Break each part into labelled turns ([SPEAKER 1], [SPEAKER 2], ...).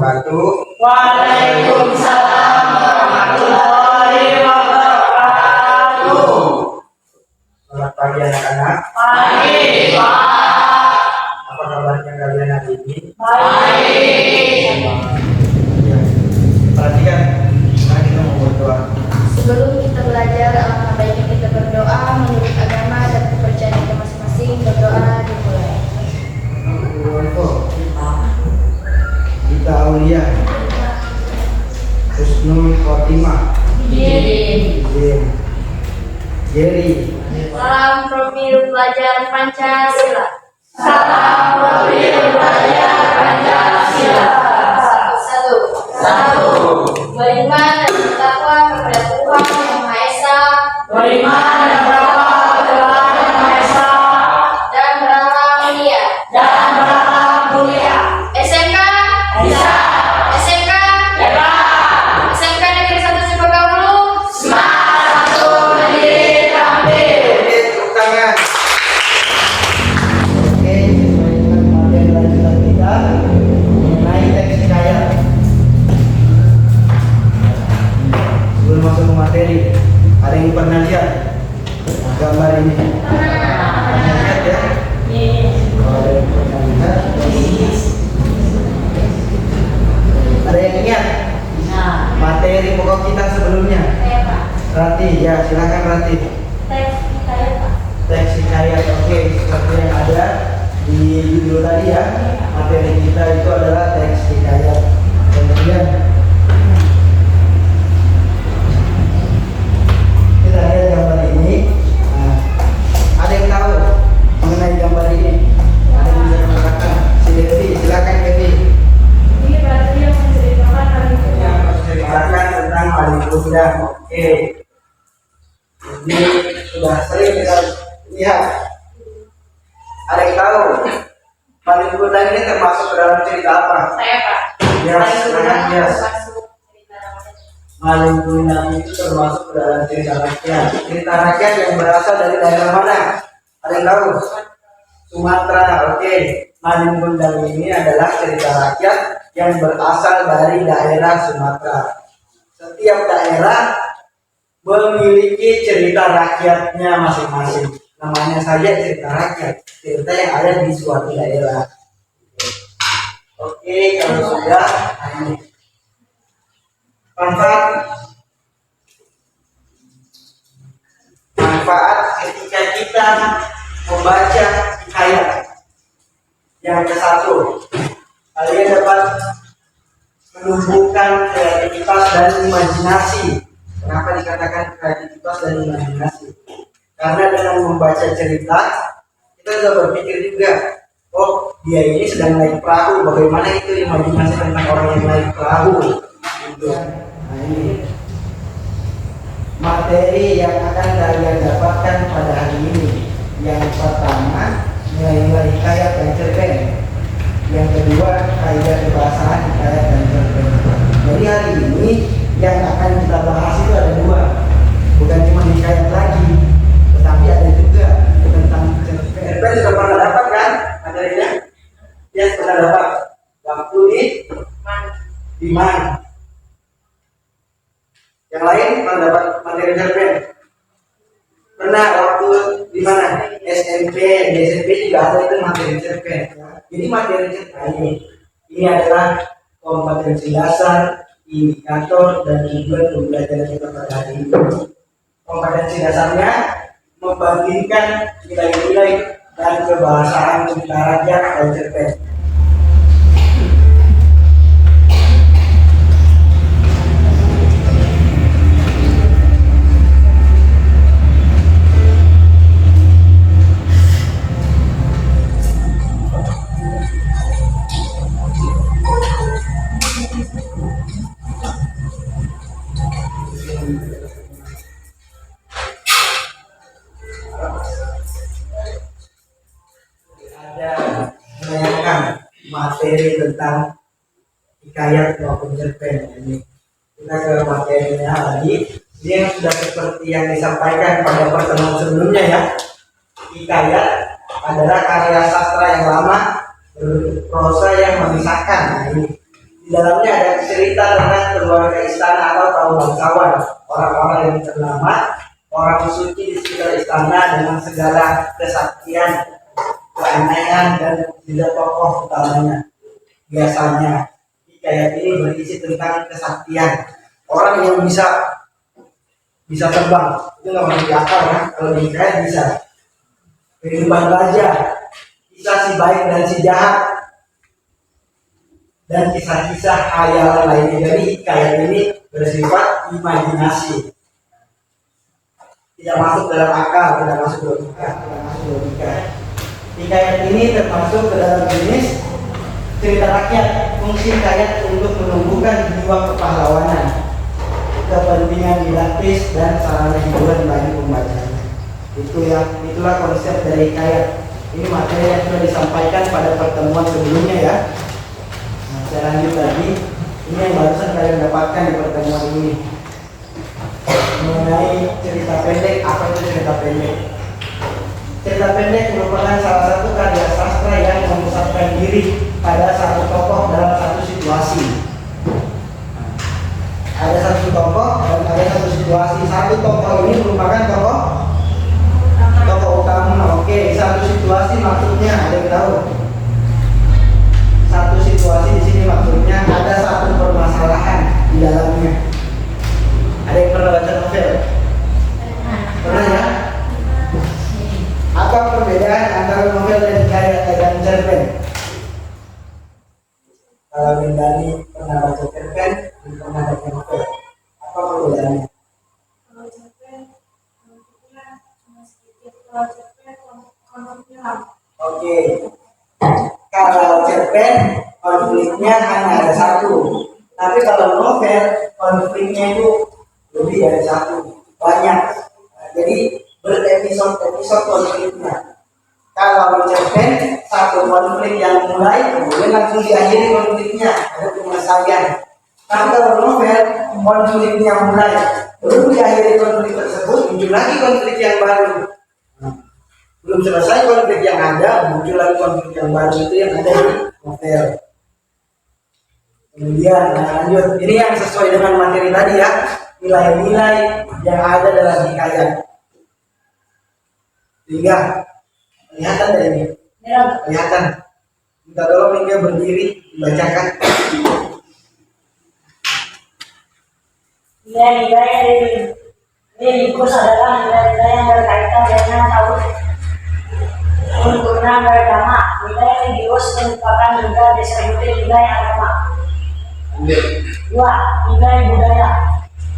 [SPEAKER 1] wabarakatuh.
[SPEAKER 2] Waalaikumsalam warahmatullahi wabarakatuh.
[SPEAKER 1] Selamat pagi anak-anak.
[SPEAKER 2] Pagi, Pak.
[SPEAKER 1] Apa kabarnya kalian hari ini?
[SPEAKER 2] Baik.
[SPEAKER 1] Ya, perhatikan. Mari kita mau berdoa.
[SPEAKER 3] Sebelum kita belajar, alangkah baiknya kita berdoa menurut agama dan kepercayaan kita masing-masing. Berdoa dimulai.
[SPEAKER 1] Kita Aulia Husnul Khotimah Jerry.
[SPEAKER 3] Salam profil pelajar Pancasila.
[SPEAKER 2] Salam profil pelajar Pancasila.
[SPEAKER 3] Satu. Beriman dan bertakwa kepada Tuhan Yang Maha Esa
[SPEAKER 2] Beriman dan bertakwa kepada Tuhan Yang Maha Esa
[SPEAKER 3] dan berakhlak mulia.
[SPEAKER 2] dan berakhlak mulia.
[SPEAKER 3] SMK
[SPEAKER 2] Bisa.
[SPEAKER 3] SMK
[SPEAKER 2] Hebat.
[SPEAKER 3] SMK Negeri 1 Cipagawulu.
[SPEAKER 2] Semangat satu berdiri tampil.
[SPEAKER 1] Oke, tepuk tangan. Oke, sesuai dengan materi lanjutan kita mengenai teks hikayat. Sebelum masuk ke materi, ada yang pernah lihat gambar ini? Pernah lihat ya? Kalau ada yang pernah lihat, ada yang ingat materi pokok kita sebelumnya?
[SPEAKER 3] Saya Pak.
[SPEAKER 1] Rati, ya silakan Rati.
[SPEAKER 3] Teks hikayat Pak.
[SPEAKER 1] Teks hikayat, oke, seperti yang ada di judul tadi ya. Materi kita itu adalah teks hikayat. Kemudian kita lihat gambar ini. Nah, ada yang tahu mengenai gambar ini? Ada yang bisa mengatakan? Si Devi, silakan Devi.
[SPEAKER 3] Ini berarti yang menceritakan hari itu.
[SPEAKER 1] Yang menceritakan tentang Malin Kundang. Oke. Ini sudah sering kita lihat. Ada yang tahu Malin Kundang ini termasuk ke dalam cerita apa?
[SPEAKER 3] Saya Pak.
[SPEAKER 1] Ya, silakan ya.
[SPEAKER 3] Masuk cerita rakyat.
[SPEAKER 1] Malin Kundang itu termasuk ke dalam cerita rakyat. Cerita rakyat yang berasal dari daerah mana? Ada yang tahu? Sumatera. Oke. Malin Kundang ini adalah cerita rakyat yang berasal dari daerah Sumatera. Setiap daerah memiliki cerita rakyatnya masing-masing. Namanya saja cerita rakyat, cerita yang ada di suatu daerah. Oke, kalau sudah, nah ini manfaat ketika kita membaca hikayat. Yang ke satu, kalian dapat menumbuhkan kreativitas dan imajinasi. Kenapa dikatakan kreativitas dan imajinasi? Karena dengan membaca cerita, kita bisa berpikir juga, oh dia ini sedang naik perahu, bagaimana itu imajinasi tentang orang yang naik perahu. Gitu. Nah ini materi yang akan kalian dapatkan pada hari ini. Yang pertama, nilai-nilai hikayat dan cerpen. Yang kedua, kaidah kebahasaan hikayat dan cerpen. Jadi hari ini yang akan kita bahas itu ada dua, bukan cuma hikayat lagi, tetapi ada juga tentang cerpen. Cerpen sudah pernah dapat kan materinya? Ya sudah dapat. Waktu di mana? Yang lain pernah dapat materi cerpen? Pernah waktu di mana? SMP, di SMP juga ada itu materi cerpen. Jadi materi cerpen ini adalah kompetensi dasar, indikator dan tujuan pembelajaran kita pada hari ini. Kompetensi dasarnya membandingkan nilai-nilai dan kebahasaan cerita rakyat dan cerpen. Ada menanyakan materi tentang hikayat maupun cerpen. Ini kita ke materinya lagi. Ini yang sudah seperti yang disampaikan pada pertemuan sebelumnya ya. Hikayat adalah karya sastra yang lama berprosa yang memisahkan. Nah, ini Di dalamnya ada cerita tentang keluarga istana atau kaum bangsawan, orang-orang yang ternama, orang suci di sekitar istana dengan segala kesaktian, keanehan, dan tidak tokoh utamanya. Biasanya hikayat ini berisi tentang kesaktian, orang yang bisa terbang. Itu nggak masuk akal ya, kalau di hikayat bisa. Kehidupan raja, kisah si baik dan si jahat, dan kisah-kisah khayalan lainnya. Jadi hikayat ini bersifat imajinasi, tidak masuk dalam akal, tidak masuk logika. Hikayat ini termasuk ke dalam jenis cerita rakyat. Fungsi hikayat untuk menumbuhkan jiwa kepahlawanan, kepentingan didaktis, dan sarana hiburan bagi pembacanya. Itulah konsep dari hikayat. Ini materi yang sudah disampaikan pada pertemuan sebelumnya ya. Nah, saya lanjut lagi. Ini yang barusan kalian dapatkan di pertemuan ini mengenai cerita pendek. Apa itu cerita pendek? Cerita pendek merupakan salah satu karya sastra yang memusatkan diri pada satu tokoh dalam satu situasi. Ada satu tokoh dan ada satu situasi. Satu tokoh ini merupakan tokoh utama. Oke, satu situasi maksudnya ada yang tahu? Satu situasi di sini maksudnya ada satu permasalahan di dalamnya. Ada yang pernah baca novel? Pernah ya? Apa perbedaan antara novel dan hikayat dan cerpen? Kalau Windani pernah baca cerpen, pernah baca novel. Apa perbedaannya? Oke. Kalau cerpen konfliknya hanya ada satu. Tapi kalau novel konfliknya itu lebih dari satu, banyak. Jadi berepisode konfliknya. Kalau cerpen satu konflik yang mulai, kemudian langsung diakhiri konfliknya, ada penyelesaian. Tapi kalau novel konfliknya mulai, belum diakhiri konflik tersebut, muncul lagi konflik yang baru. Belum selesai konflik yang ada, muncul lagi konflik yang baru. Itu yang ada di novel. Kemudian lanjut, ini yang sesuai dengan materi tadi ya, nilai-nilai yang ada dalam hikayat. Tiga, kelihatan dari ini? Kelihatan. Minta tolong Mingga berdiri, dibacakan.
[SPEAKER 2] Nilai-nilai dari buku adalah nilai-nilai yang berkaitan dengan sempurna beragama. Nilai religius merupakan nilai disebut nilai agama. Dua, nilai budaya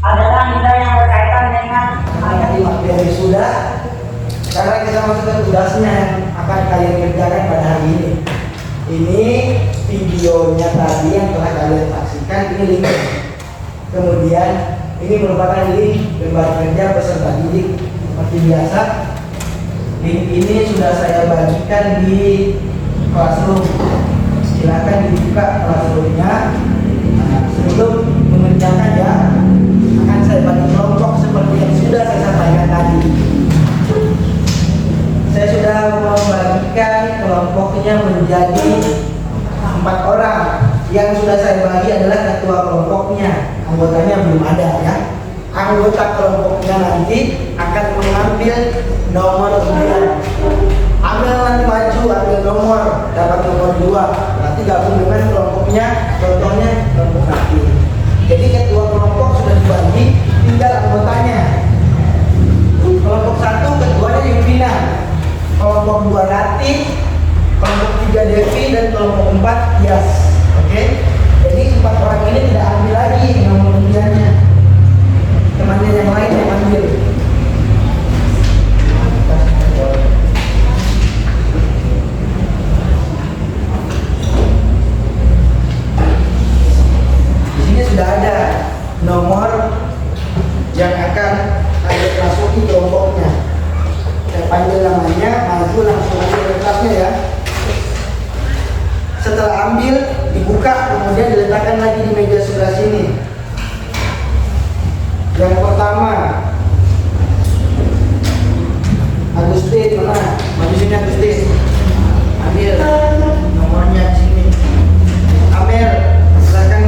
[SPEAKER 2] adalah nilai yang berkaitan dengan
[SPEAKER 1] Tadi materi sudah. Sekarang kita masuk ke tugasnya yang akan kalian kerjakan pada hari ini. Ini videonya tadi yang telah kalian saksikan, ini link. Kemudian ini merupakan link lembar kerja peserta didik. Seperti biasa, link ini sudah saya bagikan di Classroom. Silakan dibuka Classroom-nya. Nah, sebelum mengerjakan ya, akan saya bagi kelompok seperti yang sudah saya sampaikan tadi. Saya sudah membagikan kelompoknya menjadi 4 orang. Yang sudah saya bagi adalah ketua kelompoknya. Anggotanya belum ada ya. Anggota kelompoknya nanti akan mengambil nomor 9. Ambil nanti maju, ambil nomor, dapat nomor 2. Nanti gabung dengan kelompoknya, contohnya kelompok kaki. Jadi ketua kelompok sudah dibagi, tinggal anggotanya. Kelompok 1 ketuanya Yudina, kelompok 2 Rati, kelompok 3 Devi, dan kelompok 4 Yas. Oke? Jadi 4 orang ini tidak ambil lagi nomor undiannya. Temannya yang lain yang ambil. Di sini sudah ada nomor yang akan kalian masuki kelompoknya. Saya panggil namanya, maju langsung ambil kertasnya ya. Setelah ambil, dibuka, kemudian diletakkan lagi di meja sebelah sini. Yang pertama, Agustin, mana? Maju sini Agustin. Ambil nomornya di sini. Amel, silakan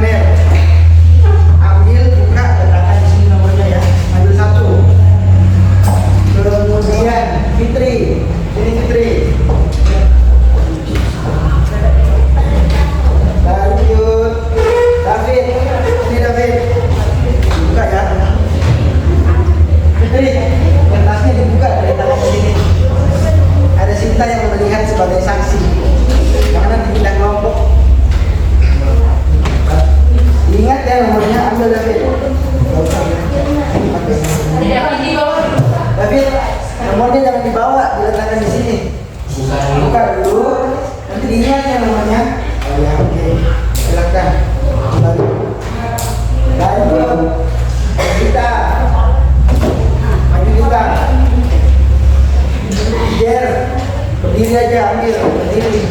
[SPEAKER 1] berdiri.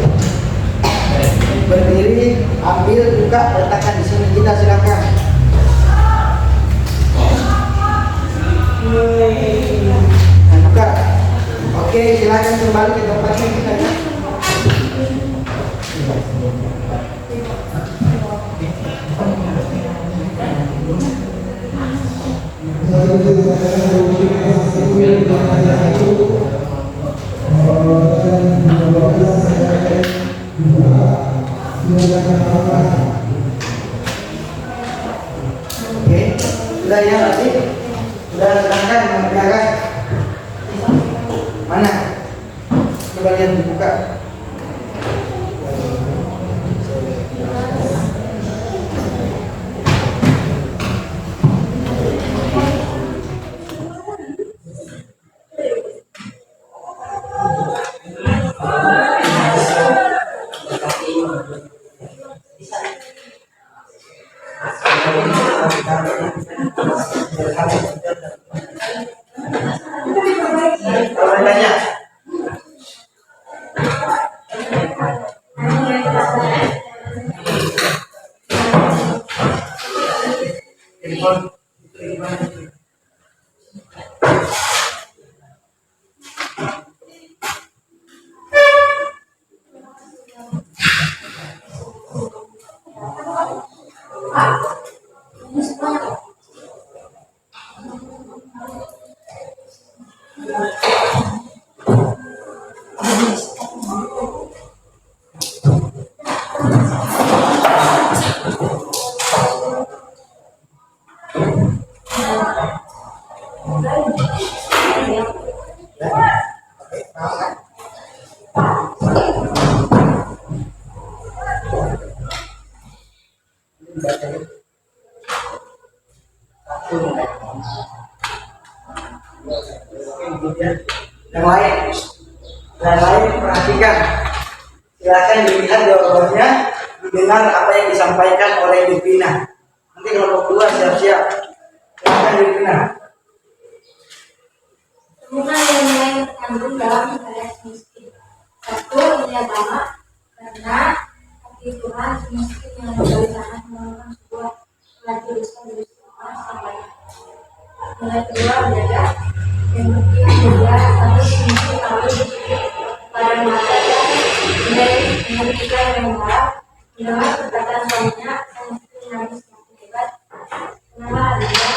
[SPEAKER 1] Berdiri, ambil, buka, letakkan di sini. Kita silakan. Nah, buka. Oke, silakan kembali ke tempatnya kita ya. Oke, sudah ya tadi? Sudah silakan mengerjakan. Mana? Coba lihat dibuka. Kalau tanya, yang lain perhatikan. Silakan dilihat jawabannya, didengar apa yang disampaikan oleh Divina. Nanti kelompok 2 siap-siap. Silakan Divina.
[SPEAKER 3] Temukan nilai yang terkandung dalam nilai miskin. 1. Nilai agama, karena hati Tuhan miskin yang dari sana merupakan sebuah pelajaran dari seorang sampai. Nilai kedua belajar, yang mungkin juga harus miskin lalu pada masa nilai kita yang benar, mendengar perkataan suaminya yang mesti menangis semakin hebat. Kenapa adalah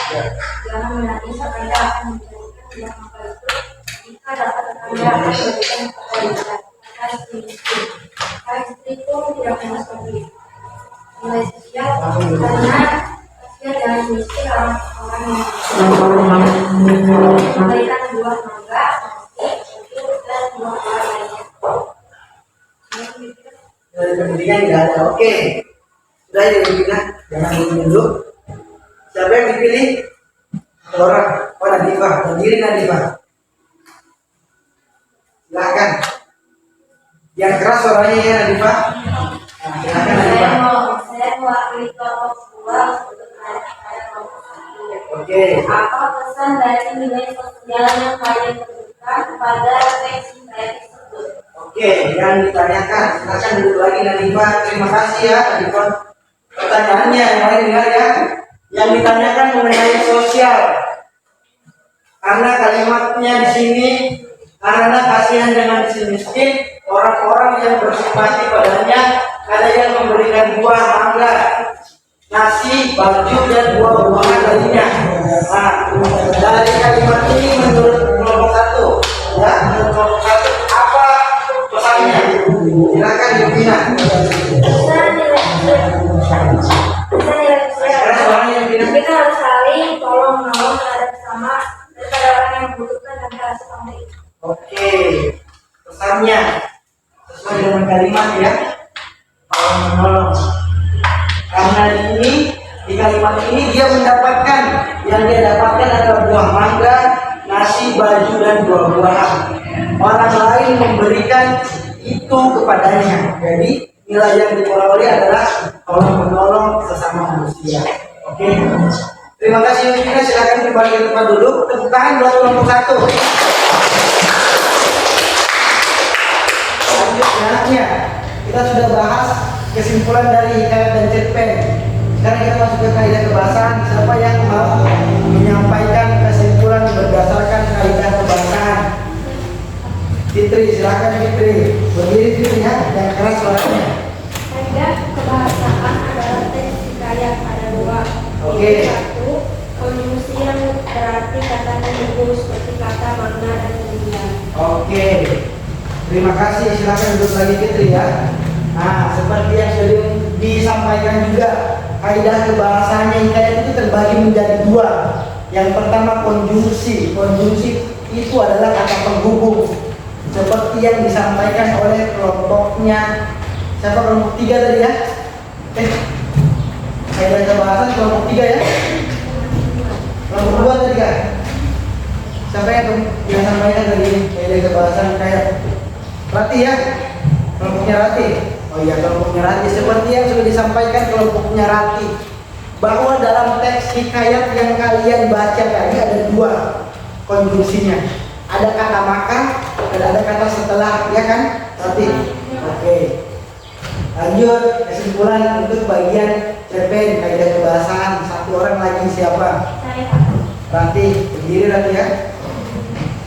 [SPEAKER 3] jangan menangis Anda akan menjadikan yang apa itu jika dapat Anda akan memberikan kepada kita. Kata istri miskin, kata istri itu tidak pernah seperti nilai sosial karena kasihan dan miskin orang yang memberikan buah mangga, nasi, dan buah lainnya.
[SPEAKER 1] Dari pendidikan tidak ada. Oke, sudah ya Divina, jangan dulu. Siapa yang dipilih? Orang. Oh, Nadifah. Berdiri Nadifah. Silakan. Yang keras suaranya ya Nadifah. Nah, silakan Nadifah.
[SPEAKER 3] Saya mewakili kelompok 2 untuk saya kelompok 1.
[SPEAKER 1] Oke.
[SPEAKER 3] Apa pesan dari nilai sosial yang kalian berikan kepada reaksi saya tersebut?
[SPEAKER 1] Oke, yang ditanyakan. Silakan duduk lagi Nadifah. Terima kasih ya Nadifah. Pertanyaannya yang lain dengar ya. Yang ditanyakan mengenai sosial. Karena kalimatnya di sini, karena kasihan dengan si miskin, orang-orang yang bersimpati padanya, ada yang memberikan buah mangga, nasi, baju, dan buah-buahan lainnya. Nah, dari kalimat ini menurut kelompok 1, ya, menurut kelompok 1 apa pesannya? Silakan Divina.
[SPEAKER 3] Kita harus saling tolong menolong terhadap sesama daripada orang yang membutuhkan dan merasa sendiri.
[SPEAKER 1] Oke, pesannya sesuai dengan kalimat ya, tolong menolong. Karena ini di kalimat ini dia mendapatkan, yang dia dapatkan adalah buah mangga, nasi, baju, dan buah-buahan. Orang lain memberikan itu kepadanya. Jadi nilai yang diperoleh adalah tolong menolong sesama manusia. Oke. Terima kasih Yudhina, silakan kembali ke tempat duduk. Tepuk tangan buat kelompok 1. Lanjut. Selanjutnya kita sudah bahas kesimpulan dari hikayat dan cerpen. Sekarang kita masuk ke kaidah kebahasaan. Siapa yang mau menyampaikan kesimpulan berdasarkan kaidah kebahasaan? Fitri, silakan Fitri. Berdiri Fitri ya, yang keras suaranya.
[SPEAKER 3] Kaidah kebahasaan adalah teks hikayat, ada dua.
[SPEAKER 1] Oke.
[SPEAKER 3] Satu, konjungsi yang berarti kata menunggu seperti kata, makna, dan kemudian.
[SPEAKER 1] Oke. Terima kasih, silakan duduk lagi Fitri ya. Nah, seperti yang sudah disampaikan juga, kaidah kebahasaannya hikayat itu terbagi menjadi dua. Yang pertama konjungsi. Konjungsi itu adalah kata penghubung. Seperti yang disampaikan oleh kelompoknya. Siapa kelompok 3 tadi ya? Kaidah kebahasan kelompok 3 ya? Kelompok 2 tadi kan? Siapa yang sampaikan tadi kaidah kebahasan kayak Rati ya? Kelompoknya Rati. Oh iya, kelompoknya Rati. Seperti yang sudah disampaikan kelompoknya Rati, bahwa dalam teks hikayat yang kalian baca tadi ada dua konjungsinya. Ada kata maka dan ada kata setelah, ya kan? Rati. Oke. Lanjut kesimpulan untuk bagian cerpen kaidah kebahasaan. Satu orang lagi siapa?
[SPEAKER 3] Saya.
[SPEAKER 1] Rati. Berdiri Rati ya.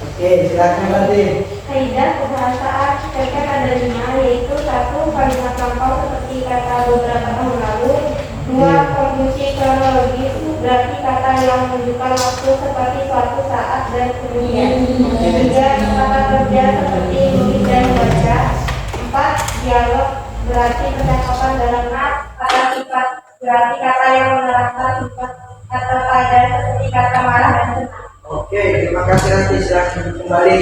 [SPEAKER 1] Oke, silakan Rati.
[SPEAKER 3] Kaidah kebahasaan cerpen ada 5, yaitu 1. Kalimat lampau seperti kata beberapa tahun lalu. 2. Konjungsi kronologis berarti kata yang menunjukkan waktu seperti suatu saat dan kemudian. 3. Kata kerja seperti menulis dan membaca. 4. Dialog berarti percakapan dalam kata sifat berarti kata yang menerangkan sifat kata pada seperti kata marah dan senang.
[SPEAKER 1] Oke, terima kasih Rati. Silakan kembali.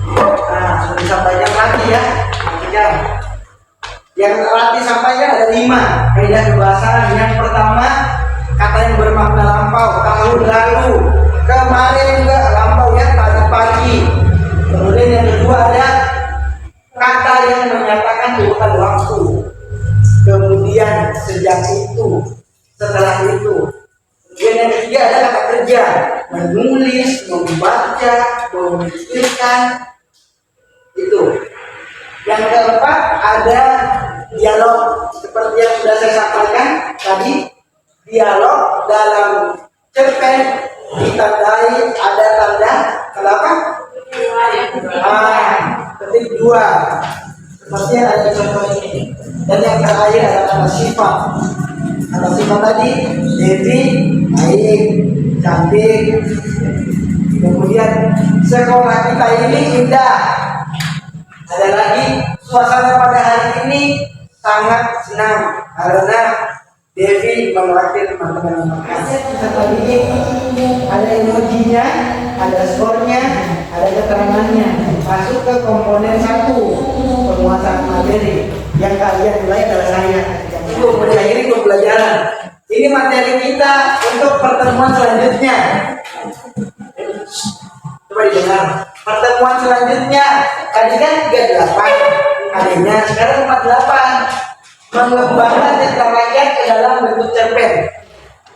[SPEAKER 1] Nah, sudah disampaikan Rati ya. Jam. Yang Rati sampaikan ada 5 kaidah kebahasaan. Yang pertama, kata yang bermakna lampau, tahun lalu, kemarin juga lampau ya, tadi pagi. Kemudian yang kedua ada kata yang menyatakan urutan waktu. Kemudian sejak itu, setelah itu. Kemudian yang ketiga ada kata kerja, menulis, membaca, memikirkan. Itu. Yang keempat ada dialog, seperti yang sudah saya sampaikan tadi. Dialog dalam cerpen ditandai ada tanda kenapa? Ketik 2. Seperti yang ada contoh ini. Dan yang terakhir ada kata sifat. Kata sifat tadi Devi baik, cantik. Kemudian sekolah kita ini indah. Ada lagi suasana pada hari ini sangat senang karena Devi melatih teman-teman yang makasih. Seperti ini ada emojinya, ada skornya, ada keterangannya. Masuk ke komponen 1 penguasaan materi. Yang kalian mulai adalah saya. Itu mengakhiri pembelajaran. Ini materi kita untuk pertemuan selanjutnya. Coba didengar. Pertemuan selanjutnya tadi kan 38 kalinya, sekarang 48. Mengembangkan cerita rakyat ke dalam bentuk cerpen.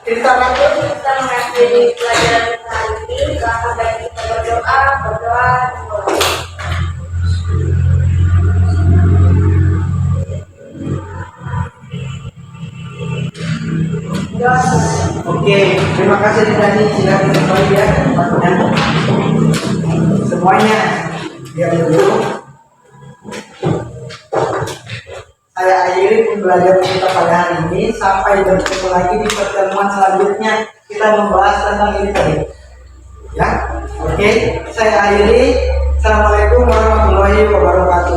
[SPEAKER 1] Cerita rakyat
[SPEAKER 3] Kita mengakhiri pelajaran kita ini. Kemudian kita berdoa.
[SPEAKER 1] Oke, terima kasih Dani. Silakan kembali ya tempatnya. Semuanya diam dulu. Saya akhiri pembelajaran kita pada hari ini. Sampai bertemu lagi di pertemuan selanjutnya. Kita membahas tentang ini tadi. Ya, oke. Saya akhiri. Assalamualaikum warahmatullahi wabarakatuh.